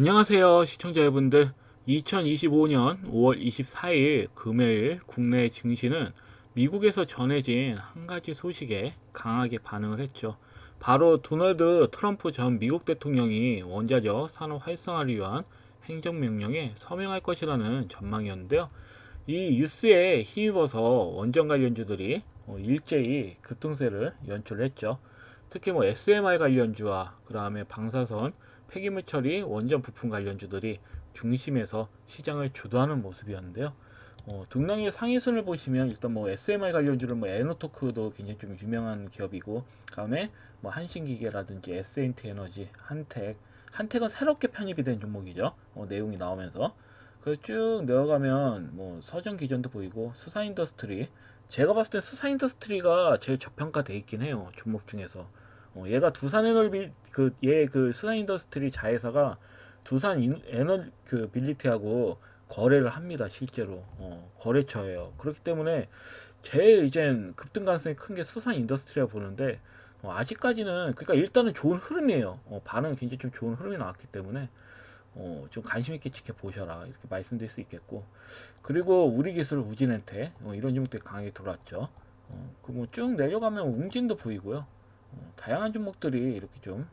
안녕하세요 시청자 여러분들. 2025년 5월 24일 금요일 국내 증시는 미국에서 전해진 한 가지 소식에 강하게 반응을 했죠. 바로 도널드 트럼프 전 미국 대통령이 원자력 산업 활성화를 위한 행정명령에 서명할 것이라는 전망이었는데요. 이 뉴스에 힘입어서 원전 관련주들이 일제히 급등세를 연출했죠. 특히 SMR 관련주와 그 다음에 방사선, 폐기물 처리, 원전 부품 관련주들이 중심에서 시장을 주도하는 모습이었는데요. 등락의 상위순을 보시면 일단 SMR 관련주는 에너토크도 굉장히 좀 유명한 기업이고, 그다음에 한신기계라든지 S&T 에너지, 한택은 새롭게 편입이 된 종목이죠. 내용이 나오면서 그쭉 내려가면 서전 기전도 보이고, 수사인더스트리, 제가 봤을 때 수사인더스트리가 제일 저평가돼 있긴 해요, 종목 중에서. 얘가 두산에너비 그 수산인더스트리 자회사가 두산 그 빌리티하고 거래를 합니다, 실제로. 거래처예요. 그렇기 때문에 제일 이젠 급등 가능성이 큰 게 수산인더스트리라 보는데, 아직까지는, 그러니까 일단은 좋은 흐름이에요. 반응은 굉장히 좀 좋은 흐름이 나왔기 때문에 좀 관심 있게 지켜보셔라, 이렇게 말씀드릴 수 있겠고. 그리고 우리 기술 우진엔테, 이런 종목들이 강하게 들어왔죠. 쭉 내려가면 웅진도 보이고요. 다양한 종목들이 이렇게 좀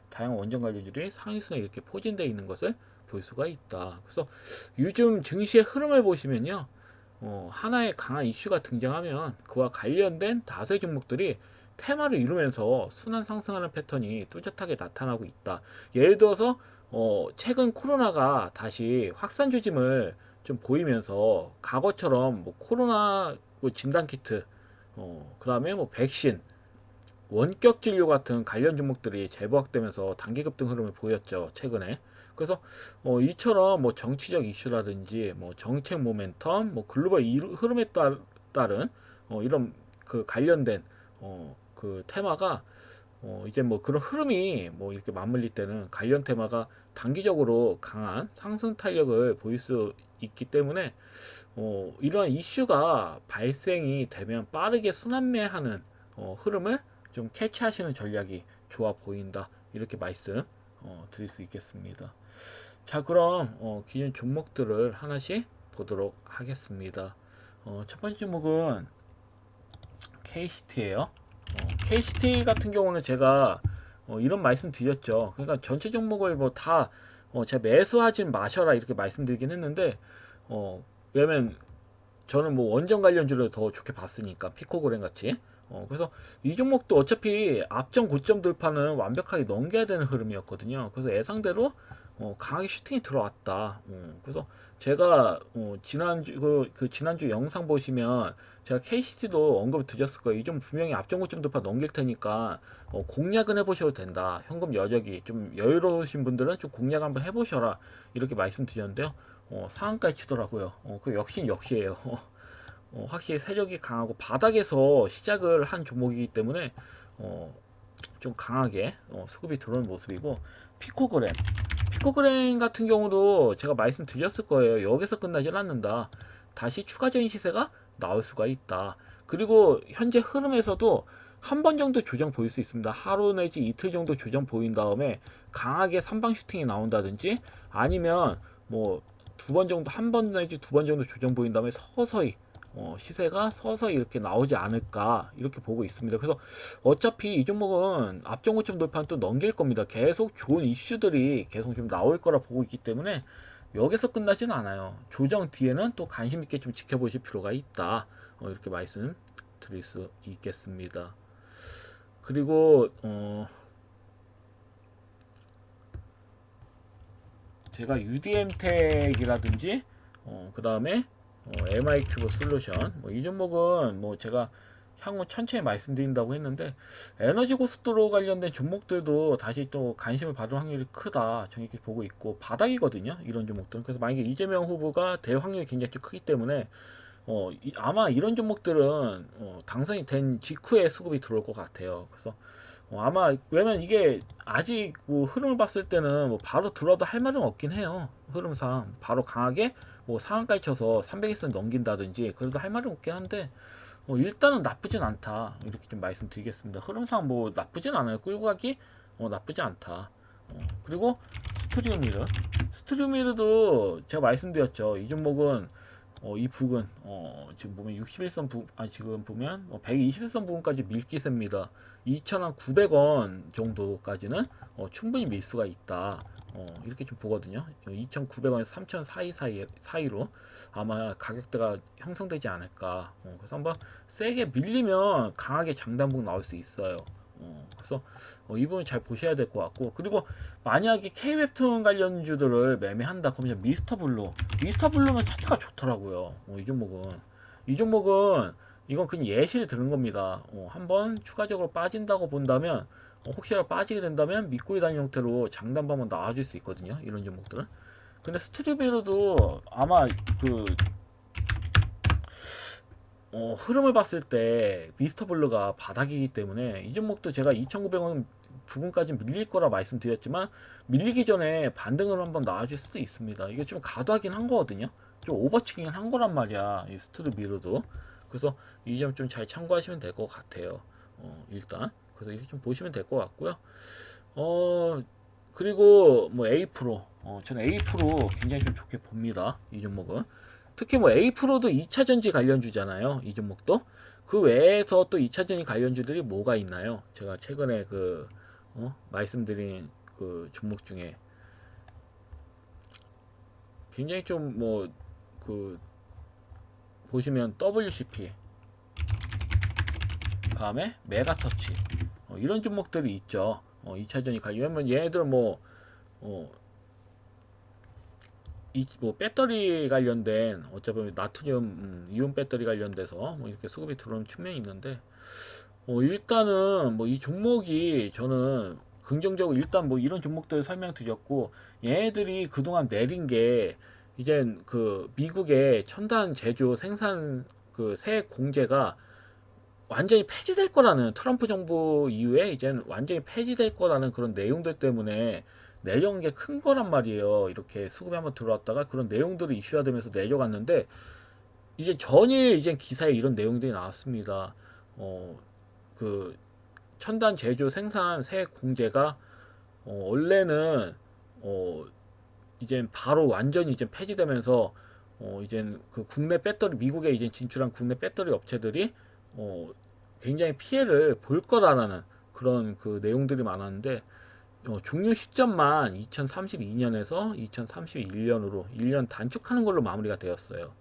다양한 원전 관료들이 상위순에 이렇게 포진되어 있는 것을 볼 수가 있다. 그래서 요즘 증시의 흐름을 보시면요, 하나의 강한 이슈가 등장하면 그와 관련된 다수의 종목들이 테마를 이루면서 순환 상승하는 패턴이 뚜렷하게 나타나고 있다. 예를 들어서 최근 코로나가 다시 확산 조짐을 좀 보이면서, 과거처럼 코로나 진단 키트, 그다음에 백신, 원격 진료 같은 관련 종목들이 재부각되면서 단기 급등 흐름을 보였죠, 최근에. 그래서 이처럼 정치적 이슈라든지 정책 모멘텀, 글로벌 흐름에 따른 이런 그 관련된 그 테마가, 이제 그런 흐름이 이렇게 맞물릴 때는 관련 테마가 단기적으로 강한 상승 탄력을 보일 수 있기 때문에, 이런 이슈가 발생이 되면 빠르게 순환매하는 흐름을 좀 캐치하시는 전략이 좋아 보인다, 이렇게 말씀 드릴 수 있겠습니다. 자, 그럼 기존 종목들을 하나씩 보도록 하겠습니다. 첫 번째 종목은 KCT예요. KCT 같은 경우는 제가 이런 말씀 드렸죠. 그러니까 전체 종목을 다 제가 매수하진 마셔라, 이렇게 말씀드리긴 했는데, 왜냐면 저는 원전 관련주를 더 좋게 봤으니까, 피코그램 같이. 그래서 이 종목도 어차피 앞전 고점 돌파는 완벽하게 넘겨야 되는 흐름이었거든요. 그래서 예상대로 강하게 슈팅이 들어왔다. 그래서 제가 지난주 영상 보시면 제가 KCT도 언급을 드렸을 거예요. 이 종 분명히 앞전 고점 돌파 넘길 테니까 공략은 해보셔도 된다. 현금 여력이 좀 여유로우신 분들은 좀 공략 한번 해보셔라, 이렇게 말씀드렸는데요. 상한가에 치더라고요. 그 역시예요. 확실히 세력이 강하고 바닥에서 시작을 한 종목이기 때문에 좀 강하게 수급이 들어오는 모습이고, 피코그램 같은 경우도 제가 말씀드렸을 거예요. 여기서 끝나질 않는다. 다시 추가적인 시세가 나올 수가 있다. 그리고 현재 흐름에서도 한 번 정도 조정 보일 수 있습니다. 하루 내지 이틀 정도 조정 보인 다음에 강하게 3방 슈팅이 나온다든지, 아니면 두 번 정도, 한 번 내지 두 번 정도 조정 보인 다음에 서서히 시세가 서서히 이렇게 나오지 않을까, 이렇게 보고 있습니다. 그래서 어차피 이 종목은 앞전 고점 돌파는 또 넘길 겁니다. 계속 좋은 이슈들이 계속 좀 나올 거라 보고 있기 때문에 여기서 끝나지는 않아요. 조정 뒤에는 또 관심 있게 좀 지켜보실 필요가 있다, 이렇게 말씀 드릴 수 있겠습니다. 그리고 제가 UDM텍이라든지 그 다음에 MI큐브 솔루션, 이 종목은 제가 향후 천천히 말씀드린다고 했는데, 에너지 고속도로 관련된 종목들도 다시 또 관심을 받을 확률이 크다, 저는 이렇게 보고 있고, 바닥이거든요, 이런 종목들은. 그래서 만약에 이재명 후보가 될 확률이 굉장히 크기 때문에 아마 이런 종목들은 당선이 된 직후에 수급이 들어올 것 같아요. 그래서 아마, 왜냐면 이게 아직 흐름을 봤을 때는 바로 들어도 할 말은 없긴 해요. 흐름상 바로 강하게 상한가에 쳐서 300일선 넘긴다든지 그래도 할 말은 없긴 한데, 일단은 나쁘진 않다, 이렇게 좀 말씀드리겠습니다. 흐름상 나쁘진 않아요. 끌고 가기 나쁘지 않다. 그리고 스트리오미르도 제가 말씀드렸죠. 이 종목은 이 부근 지금 보면 61선 지금 보면 120선 부근까지 밀기세입니다. 2,900원 정도까지는 충분히 밀 수가 있다. 이렇게 좀 보거든요. 2,900원에서 3,000 사이로 아마 가격대가 형성되지 않을까. 그래서 한번 세게 밀리면 강하게 장단봉 나올 수 있어요. 그래서 이 부분 잘 보셔야 될 것 같고, 그리고 만약에 K웹툰 관련주들을 매매한다 그러면 미스터블루는 차트가 좋더라고요. 이 종목은 이건 그냥 예시를 드는 겁니다. 한번 추가적으로 빠진다고 본다면, 혹시라도 빠지게 된다면 믿고 있다는 형태로 장단보 한번 나와줄 수 있거든요. 이런 종목들은. 근데 스트리베르도 아마 그 흐름을 봤을 때 미스터블루가 바닥이기 때문에 이 종목도 제가 2,900원 부분까지 밀릴 거라 말씀드렸지만, 밀리기 전에 반등을 한번 나와줄 수도 있습니다. 이게 좀 과도하긴 한 거거든요. 좀 오버치긴 한 거란 말이야, 이 스트리베르도. 그래서 이 점 좀 잘 참고하시면 될 것 같아요. 일단 그래서 이렇게 좀 보시면 될 것 같고요. 그리고 뭐 A 프로, 저는 A 프로 굉장히 좀 좋게 봅니다. 이 종목은 특히 뭐 A 프로도 2차전지 관련주잖아요. 이 종목도 그 외에서 또 2차전지 관련주들이 뭐가 있나요? 제가 최근에 말씀드린 그 종목 중에 굉장히 좀 보시면 WCP, 다음에 메가터치, 이런 종목들이 있죠. 2차전지 관련, 얘네들은 배터리 관련된, 어차피 나트륨 이온 배터리 관련돼서 이렇게 수급이 들어오는 측면이 있는데, 일단은 이 종목이 저는 긍정적으로, 일단 이런 종목들 설명드렸고, 얘네들이 그동안 내린 게 이젠 그 미국의 첨단 제조 생산 그 세액 공제가 완전히 폐지될 거라는, 트럼프 정부 이후에 이젠 완전히 폐지될 거라는 그런 내용들 때문에 내려온 게 큰 거란 말이에요. 이렇게 수급이 한번 들어왔다가 그런 내용들이 이슈화 되면서 내려갔는데, 이제 전일 이제 기사에 이런 내용들이 나왔습니다. 그 첨단 제조 생산 세액 공제가 원래는 이제 바로 완전히 이제 폐지되면서 이제 그 국내 배터리, 미국에 이제 진출한 국내 배터리 업체들이 굉장히 피해를 볼 거라는 그런 그 내용들이 많았는데, 종료 시점만 2032년에서 2031년으로 1년 단축하는 걸로 마무리가 되었어요.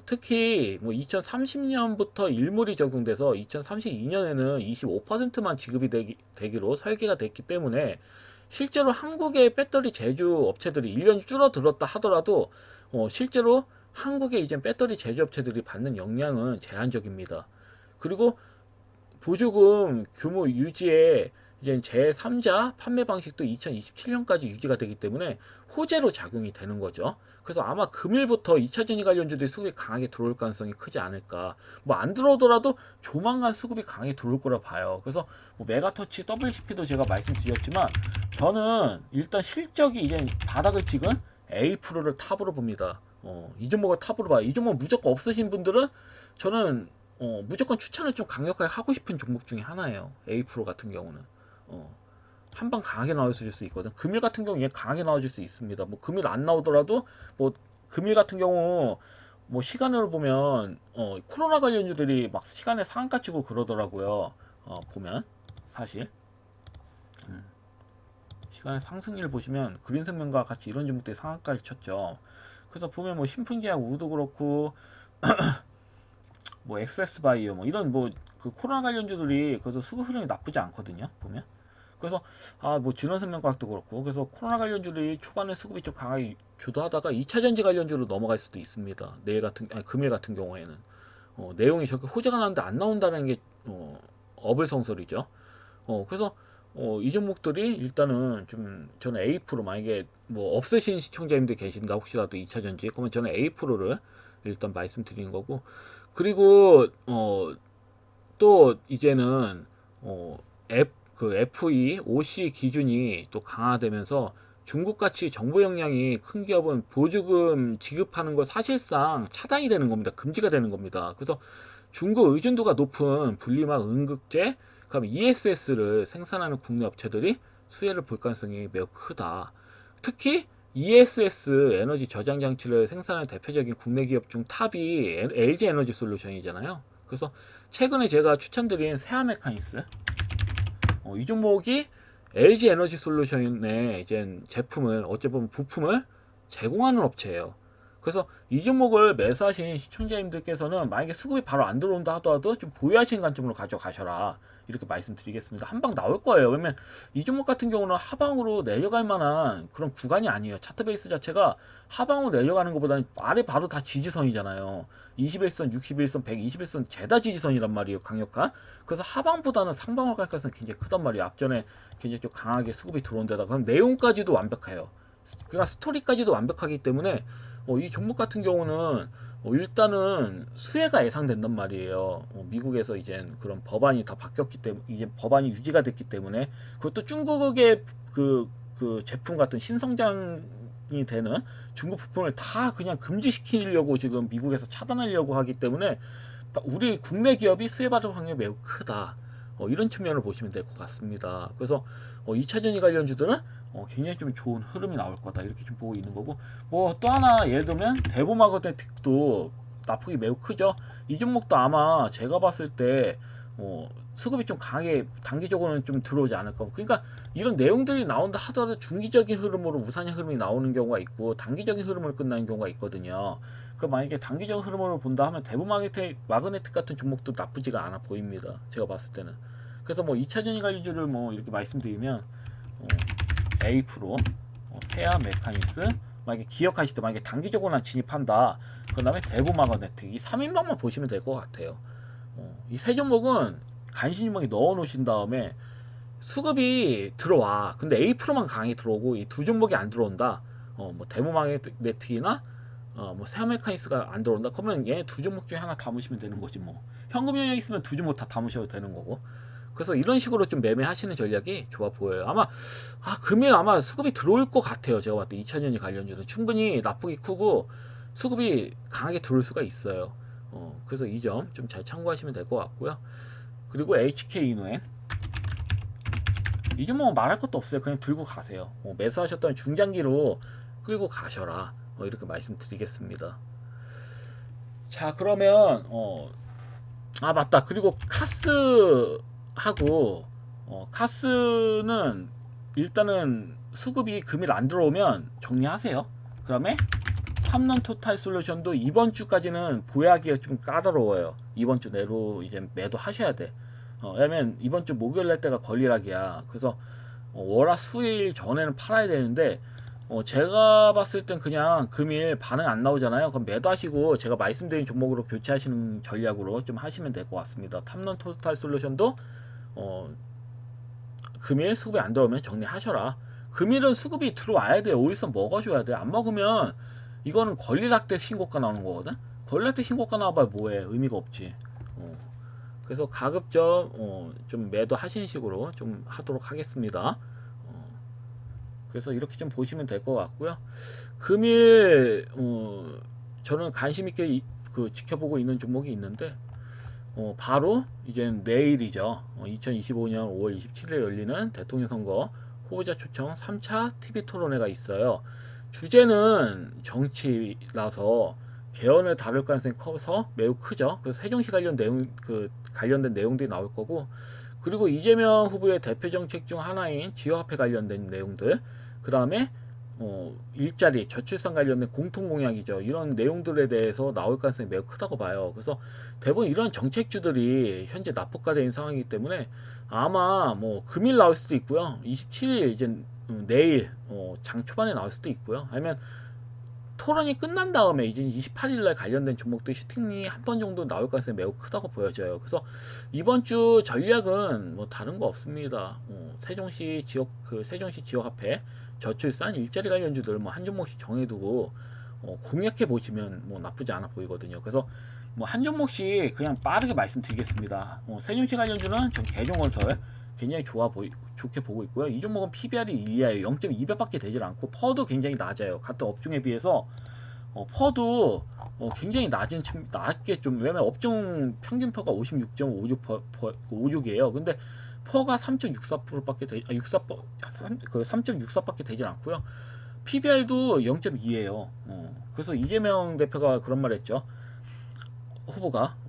특히 2030년부터 일몰이 적용돼서 2032년에는 25%만 지급이 되기로 설계가 됐기 때문에, 실제로 한국의 배터리 제조 업체들이 1년 줄어들었다 하더라도 실제로 한국의 이제 배터리 제조 업체들이 받는 영향은 제한적입니다. 그리고 보조금 규모 유지에 이제 제3자 판매 방식도 2027년까지 유지가 되기 때문에 호재로 작용이 되는 거죠. 그래서 아마 금일부터 2차전지 관련주들이 수급이 강하게 들어올 가능성이 크지 않을까. 안 들어오더라도 조만간 수급이 강하게 들어올 거라 봐요. 그래서 메가터치, WCP도 제가 말씀드렸지만, 저는 일단 실적이 이제 바닥을 찍은 A 프로를 탑으로 봅니다. 이 종목을 탑으로 봐요. 이 종목 무조건 없으신 분들은 저는 무조건 추천을 좀 강력하게 하고 싶은 종목 중에 하나예요. A 프로 같은 경우는. 한방 강하게 나와줄 수 있거든. 금일 같은 경우 얘 강하게 나와줄 수 있습니다. 금일 안 나오더라도 금일 같은 경우 시간으로 보면 코로나 관련주들이 막 시간에 상한가 치고 그러더라고요. 보면 사실 시간의 상승률 보시면 그린생명과 같이 이런 종목들이 상한가를 쳤죠. 그래서 보면 신풍제약 우도 그렇고 엑세스바이오 이런 그 코로나 관련주들이 그래서 수급 흐름이 나쁘지 않거든요. 보면. 그래서 진원생명과학도 그렇고, 그래서 코로나 관련주들이 초반에 수급이 좀 강하게 주도하다가 2차전지 관련주로 넘어갈 수도 있습니다. 금일 같은 경우에는 내용이 저렇게 호재가 나는데 안 나온다는 게 어불성설이죠. 그래서 이 종목들이 일단은 좀, 저는 A 프로, 만약에 없으신 시청자님들 계신다 혹시라도 2차전지, 그러면 저는 A 프로를 일단 말씀드리는 거고, 그리고 또 이제는 FE, OC 기준이 또 강화되면서 중국같이 정보 역량이 큰 기업은 보조금 지급하는 거 사실상 차단이 되는 겁니다. 금지가 되는 겁니다. 그래서 중국 의존도가 높은 분리막, 음극재, 그다음에 ESS를 생산하는 국내 업체들이 수혜를 볼 가능성이 매우 크다. 특히 ESS 에너지 저장 장치를 생산하는 대표적인 국내 기업 중 탑이 LG 에너지 솔루션이잖아요. 그래서 최근에 제가 추천드린 세아 메카니스, 이 종목이 LG 에너지 솔루션의 이제 제품을, 어찌 보면 부품을 제공하는 업체예요. 그래서 이 종목을 매수하신 시청자님들께서는 만약에 수급이 바로 안 들어온다 하더라도 좀 보유하시는 관점으로 가져가셔라, 이렇게 말씀드리겠습니다. 한 방 나올 거예요. 왜냐면 이 종목 같은 경우는 하방으로 내려갈 만한 그런 구간이 아니에요. 차트 베이스 자체가 하방으로 내려가는 것보다는 아래 바로 다 지지선이잖아요. 21선, 61선, 121선 죄다 지지선이란 말이에요. 강력한. 그래서 하방보다는 상방으로 갈 가능성이 굉장히 크단 말이에요. 앞전에 굉장히 좀 강하게 수급이 들어온 데다 그럼 내용까지도 완벽해요. 그러니까 스토리까지도 완벽하기 때문에 이 종목 같은 경우는 일단은 수혜가 예상된단 말이에요. 미국에서 이제 그런 법안이 다 바뀌었기 때문에, 이제 법안이 유지가 됐기 때문에, 그것도 중국의 그 제품 같은 신성장이 되는 중국 부품을 다 그냥 금지시키려고 지금 미국에서 차단하려고 하기 때문에 우리 국내 기업이 수혜받을 확률이 매우 크다. 이런 측면을 보시면 될 것 같습니다. 그래서 2차 전지 관련주들은 굉장히 좀 좋은 흐름이 나올 거다, 이렇게 좀 보고 있는 거고, 뭐 또 하나 예를 들면 대보마그네틱도 낙폭이 매우 크죠. 이 종목도 아마 제가 봤을 때 수급이 좀 강하게 단기적으로는 좀 들어오지 않을까. 그러니까 이런 내용들이 나온다 하더라도 중기적인 흐름으로 우상향 흐름이 나오는 경우가 있고 단기적인 흐름으로 끝나는 경우가 있거든요. 그 만약에 단기적 흐름으로 본다 하면 마그네틱 같은 종목도 나쁘지가 않아 보입니다, 제가 봤을 때는. 그래서 2차 전지 관련주를 이렇게 말씀드리면 A-프로, 세아 메카니스, 만약에 기억하실 때 만약에 단기적으로만 진입한다, 그 다음에 대보마그네틱, 이 3인방만 보시면 될 것 같아요. 이 세 종목은 간신주머니 넣어 놓으신 다음에 수급이 들어와. 근데 A-프로만 강하게 들어오고 이 두 종목이 안 들어온다. 대보마그네틱이나 세아 메카니스가 안 들어온다. 그러면 얘 두 종목 중에 하나 담으시면 되는 거지 뭐. 현금 영역 있으면 두 종목 다 담으셔도 되는 거고. 그래서 이런 식으로 좀 매매하시는 전략이 좋아 보여요. 금일 아마 수급이 들어올 것 같아요. 제가 봤을 때 2차전지 관련주는 충분히 낙폭이 크고 수급이 강하게 들어올 수가 있어요. 그래서 이 점 좀 잘 참고하시면 될 것 같고요. 그리고 HK이노엔, 이 종목은 말할 것도 없어요. 그냥 들고 가세요. 매수하셨던 중장기로 끌고 가셔라, 이렇게 말씀드리겠습니다. 자, 그러면 맞다. 그리고 카스는 일단은 수급이 금일 안 들어오면 정리하세요. 그다음에 탐런 토탈 솔루션도 이번 주까지는 보유하기가 좀 까다로워요. 이번 주 내로 이제 매도하셔야 돼. 왜냐면 이번 주 목요일 날 때가 권리락이야. 그래서 월화 수일 전에는 팔아야 되는데 제가 봤을 땐 그냥 금일 반응 안 나오잖아요. 그럼 매도하시고 제가 말씀드린 종목으로 교체하시는 전략으로 좀 하시면 될 것 같습니다. 탐런 토탈 솔루션도 금일 수급이 안 들어오면 정리하셔라. 금일은 수급이 들어와야 돼요. 오일선 먹어줘야 돼. 안 먹으면 이거는 권리락 때 신고가 나오는 거거든. 권리락 때 신고가 나와봐야 뭐해, 의미가 없지. 그래서 가급적 좀 매도하시는 식으로 좀 하도록 하겠습니다. 그래서 이렇게 좀 보시면 될 것 같고요. 금일 저는 관심 있게 지켜보고 있는 종목이 있는데 바로 이제 내일이죠. 2025년 5월 27일에 열리는 대통령 선거 후보자 초청 3차 TV 토론회가 있어요. 주제는 정치라서 개헌을 다룰 가능성이 커서 매우 크죠. 그래서 세종시 관련된 내용들이 나올 거고, 그리고 이재명 후보의 대표 정책 중 하나인 지역화폐 관련된 내용들, 그 다음에 일자리, 저출산 관련된 공통공약이죠. 이런 내용들에 대해서 나올 가능성이 매우 크다고 봐요. 그래서 대부분 이런 정책주들이 현재 납폭화되어 있는 상황이기 때문에 아마 금일 나올 수도 있고요. 27일 이제 내일 장 초반에 나올 수도 있고요. 아니면 토론이 끝난 다음에 이제 28일날 관련된 종목들 슈팅이 한 번 정도 나올 가능성이 매우 크다고 보여져요. 그래서 이번 주 전략은 다른 거 없습니다. 세종시 지역화폐, 저출산, 일자리 관련주들 한 종목씩 정해두고 공략해 보시면 나쁘지 않아 보이거든요. 그래서 한 종목씩 그냥 빠르게 말씀드리겠습니다. 세종시 관련주는 좀 개종건설 굉장히 좋게 보고 있고요. 이 종목은 PBR이 1이하예요. 0.2배밖에 되질 않고 퍼도 굉장히 낮아요. 같은 업종에 비해서 퍼도 굉장히 낮게 좀, 왜냐면 업종 평균 퍼가 56.56이에요. 근데 퍼가 3.64%밖에 그 3.64밖에 되질 않고요. PBR도 0.2예요. 그래서 이재명 대표가 그런 말 했죠.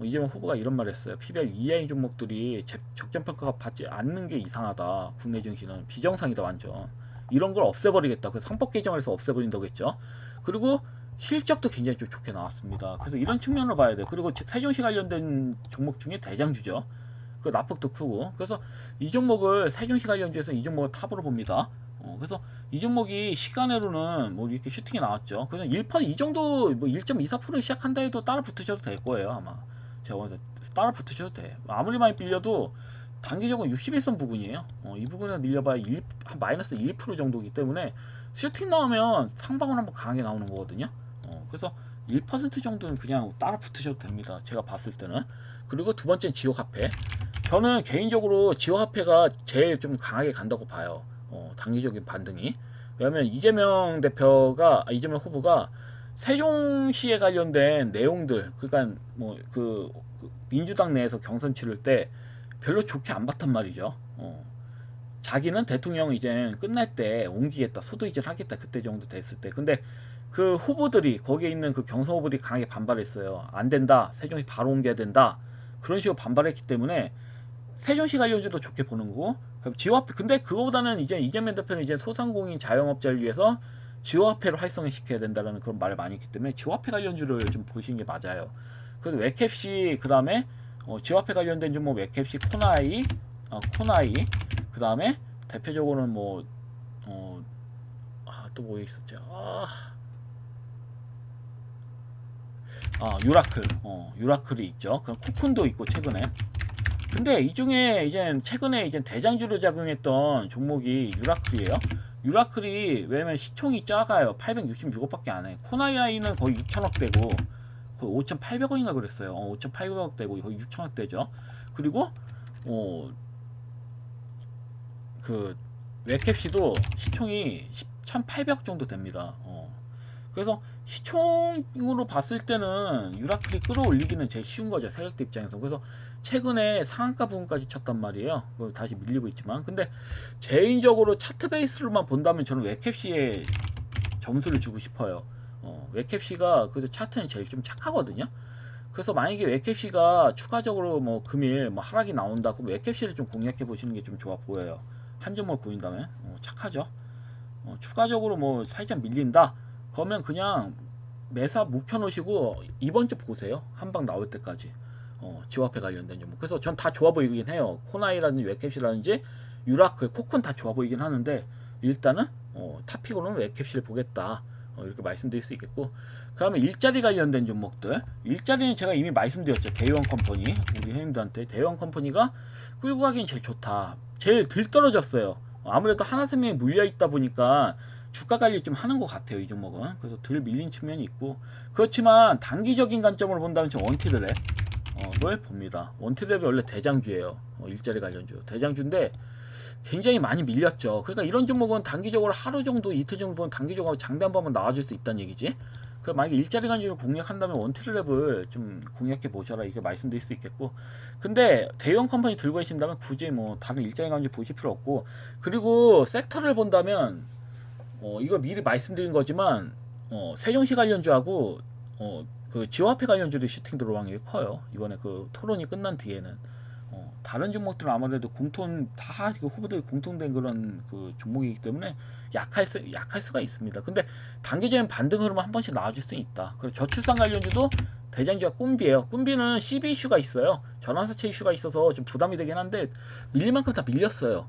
이재명 후보가 이런 말 했어요. PBR 이하인 종목들이 적정 평가가 받지 않는 게 이상하다. 국내 증시는 비정상이다 완전. 이런 걸 없애버리겠다. 그래서 상법 개정을 해서 없애버린다고 했죠. 그리고 실적도 굉장히 좀 좋게 나왔습니다. 그래서 이런 측면으로 봐야 돼. 그리고 세종시 관련된 종목 중에 대장주죠. 그 납폭도 크고. 그래서 이 종목을 세종시 관련주에서 이 종목을 탑으로 봅니다. 그래서 이 종목이 시간으로는 뭐 이렇게 슈팅이 나왔죠. 그냥 1%, 이 정도 뭐 1.24% 시작한다 해도 따라 붙으셔도 될 거예요 아마. 제가 보기엔 따라 붙으셔도 돼. 아무리 많이 빌려도 단기적으로 61선 부근이에요. 이 부분에 밀려봐야 한 마이너스 1% 정도이기 때문에 슈팅 나오면 상방은 한번 강하게 나오는 거거든요. 그래서 1% 정도는 그냥 따라 붙으셔도 됩니다. 제가 봤을 때는. 그리고 두 번째는 지오화폐. 저는 개인적으로 지오화폐가 제일 좀 강하게 간다고 봐요. 단기적인 반등이. 왜냐면 이재명 후보가 세종시에 관련된 내용들, 그러니까 뭐 그 민주당 내에서 경선 치를 때 별로 좋게 안 봤단 말이죠. 자기는 대통령 이제 끝날 때 옮기겠다, 소도 이전하겠다, 그때 정도 됐을 때. 근데 그 후보들이 거기에 있는 그 경선 후보들이 강하게 반발했어요. 안 된다, 세종시 바로 옮겨야 된다. 그런 식으로 반발했기 때문에 세종시 관련주도 좋게 보는 거고. 그럼 지오화폐, 근데 그거보다는 이제 이재명 대표는 이제 소상공인 자영업자를 위해서 지오화폐를 활성화시켜야 된다는 그런 말을 많이 했기 때문에 지오화폐 관련주를 좀 보시는 게 맞아요. 그래서 웹캡시, 그 다음에 지오화폐 관련된 종목 웹캡시, 코나이, 그 다음에 대표적으로는 뭐 또 뭐 있었죠? 유라클이 있죠. 그럼 코쿤도 있고 최근에. 근데 이 중에 이제 최근에 이제 대장주로 작용했던 종목이 유라클이에요. 유라클이 왜냐면 시총이 작아요. 866억밖에 안 해. 코나이는 거의 6천억 대고 거의 5,800원인가 그랬어요. 5,800억 대고 거의 6천억 대죠. 그리고 그 웹캡시도 시총이 1,800억 정도 됩니다. 그래서 시총으로 봤을 때는 유라클이 끌어올리기는 제일 쉬운 거죠, 세력들 입장에서. 그래서 최근에 상한가 부분까지 쳤단 말이에요. 다시 밀리고 있지만, 근데 개인적으로 차트 베이스로만 본다면 저는 웹캡시에 점수를 주고 싶어요. 웹캡시가 그래도 차트는 제일 좀 착하거든요. 그래서 만약에 웹캡시가 추가적으로 뭐 금일 뭐 하락이 나온다, 그럼 웹캡시를 좀 공략해 보시는 게 좀 좋아 보여요. 한 점을 보인다면 착하죠. 추가적으로 뭐 살짝 밀린다, 그러면 그냥 매사 묵혀놓으시고 이번 주 보세요. 한 방 나올 때까지. 지오화폐 관련된 종목. 그래서 전 다 좋아 보이긴 해요. 코나이라든지 웹캡시라든지 유라클, 코콘 다 좋아 보이긴 하는데 일단은 탑픽으로는 웹캡시를 보겠다. 이렇게 말씀드릴 수 있겠고, 그다음에 일자리 관련된 종목들. 일자리는 제가 이미 말씀드렸죠. 대형 컴퍼니, 우리 회원님들한테 대형 컴퍼니가 끌고 가기엔 제일 좋다. 제일 덜 떨어졌어요. 아무래도 하나생명이 물려 있다 보니까 주가 관리 좀 하는 것 같아요, 이 종목은. 그래서 덜 밀린 측면이 있고, 그렇지만 단기적인 관점으로 본다면 저 원티랩을 봅니다. 원티랩이 원래 대장주예요. 일자리 관련주 대장주인데 굉장히 많이 밀렸죠. 그러니까 이런 종목은 단기적으로 하루 정도, 이틀 정도 보면 단기적으로 장대 한 번만 나와줄 수 있다는 얘기지. 그 만약에 일자리 관주를 공략한다면 원트랩을 좀 공략해 보셔라, 이렇게 말씀드릴 수 있겠고. 근데 대형 컴퍼니 들고 계신다면 굳이 뭐 다른 일자리 관주 보실 필요 없고, 그리고 섹터를 본다면 이거 미리 말씀드린 거지만 세종시 관련주하고 그 지오화폐 관련주도 슈팅 들어올 확률이 커요. 이번에 그 토론이 끝난 뒤에는. 다른 종목들은 아무래도 다 그 후보들이 공통된 그런 그 종목이기 때문에 약할 수가 있습니다. 근데 단기적인 반등 흐름은 한 번씩 나와줄 수 있다. 그리고 저출산 관련주도 대장주가 꿈비예요. 꿈비는 CB 이슈가 있어요. 전환사채 이슈가 있어서 좀 부담이 되긴 한데 밀릴 만큼 다 밀렸어요.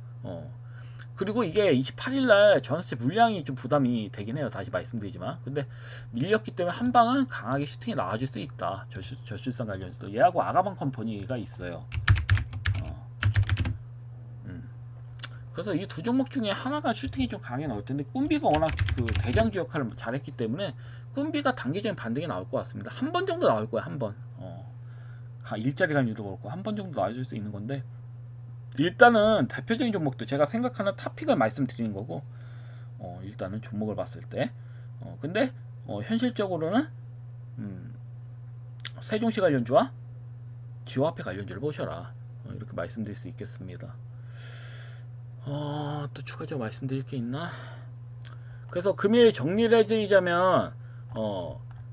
그리고 이게 28일날 전환사채 물량이 좀 부담이 되긴 해요. 다시 말씀드리지만. 근데 밀렸기 때문에 한 방은 강하게 슈팅이 나와줄 수 있다. 저출산 관련주도. 얘하고 아가방 컴퍼니가 있어요. 그래서 이 두 종목 중에 하나가 슈팅이 좀 강하게 나올 텐데, 꿈비가 워낙 그 대장주 역할을 잘했기 때문에 꿈비가 단기적인 반등이 나올 것 같습니다. 한 번 정도 나올 거야, 한 번. 일자리 관리도 그렇고 한 번 정도 나와줄 수 있는 건데, 일단은 대표적인 종목도 제가 생각하는 탑픽을 말씀드리는 거고, 일단은 종목을 봤을 때, 근데 현실적으로는 세종시 관련주와 지오화폐 관련주를 보셔라. 이렇게 말씀드릴 수 있겠습니다. 또 추가적으로 말씀드릴 게 있나? 그래서 금일 정리를 해드리자면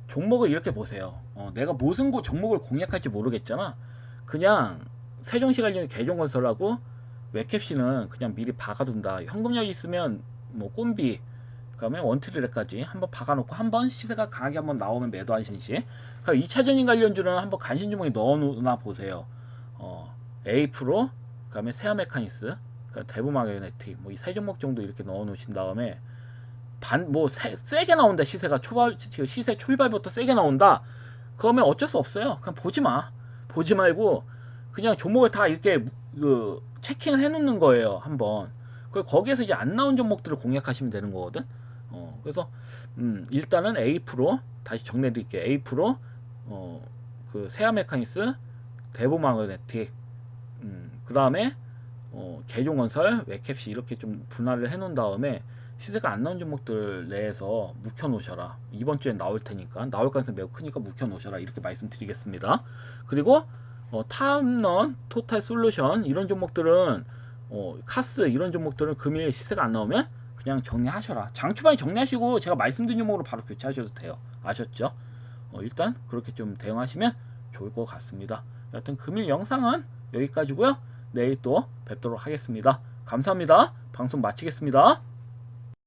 종목을 이렇게 보세요. 내가 무슨 종목을 공략할지 모르겠잖아. 그냥 세종시관련 개종건설하고 웹캡시는 그냥 미리 박아둔다. 현금력 있으면 뭐 꼼비, 그다음에 원트리까지 한번 박아놓고 한번 시세가 강하게 한번 나오면 매도한 신시. 그럼 2차전인 관련주는 한번 간신주머니 넣어놓나 보세요. A 프로, 그다음에 세아메카니스, 그러니까 대부마그네틱, 뭐 이 세 종목 정도 이렇게 넣어놓으신 다음에 세게 나온다. 시세가 시세 출발부터 세게 나온다. 그러면 어쩔 수 없어요. 그냥 보지 마. 보지 말고 그냥 종목을 다 이렇게 체킹을 해놓는 거예요. 한번. 거기에서 이제 안 나온 종목들을 공략하시면 되는 거거든. 그래서 일단은 A 프로 다시 정리해드릴게요. A 프로, 그 세아메카니스, 대보마그네틱, 그 다음에 개종건설, 웹캡시 이렇게 좀 분할을 해놓은 다음에 시세가 안 나온 종목들 내에서 묵혀놓으셔라. 이번 주에 나올 테니까, 나올 가능성이 매우 크니까 묵혀놓으셔라. 이렇게 말씀드리겠습니다. 그리고 탑런, 토탈솔루션 이런 종목들은 카스 이런 종목들은 금일 시세가 안 나오면 그냥 정리하셔라. 장 초반에 정리하시고 제가 말씀드린 종목으로 바로 교체하셔도 돼요. 아셨죠? 일단 그렇게 좀 대응하시면 좋을 것 같습니다. 여하튼 금일 영상은 여기까지고요. 내일 또 뵙도록 하겠습니다. 감사합니다. 방송 마치겠습니다.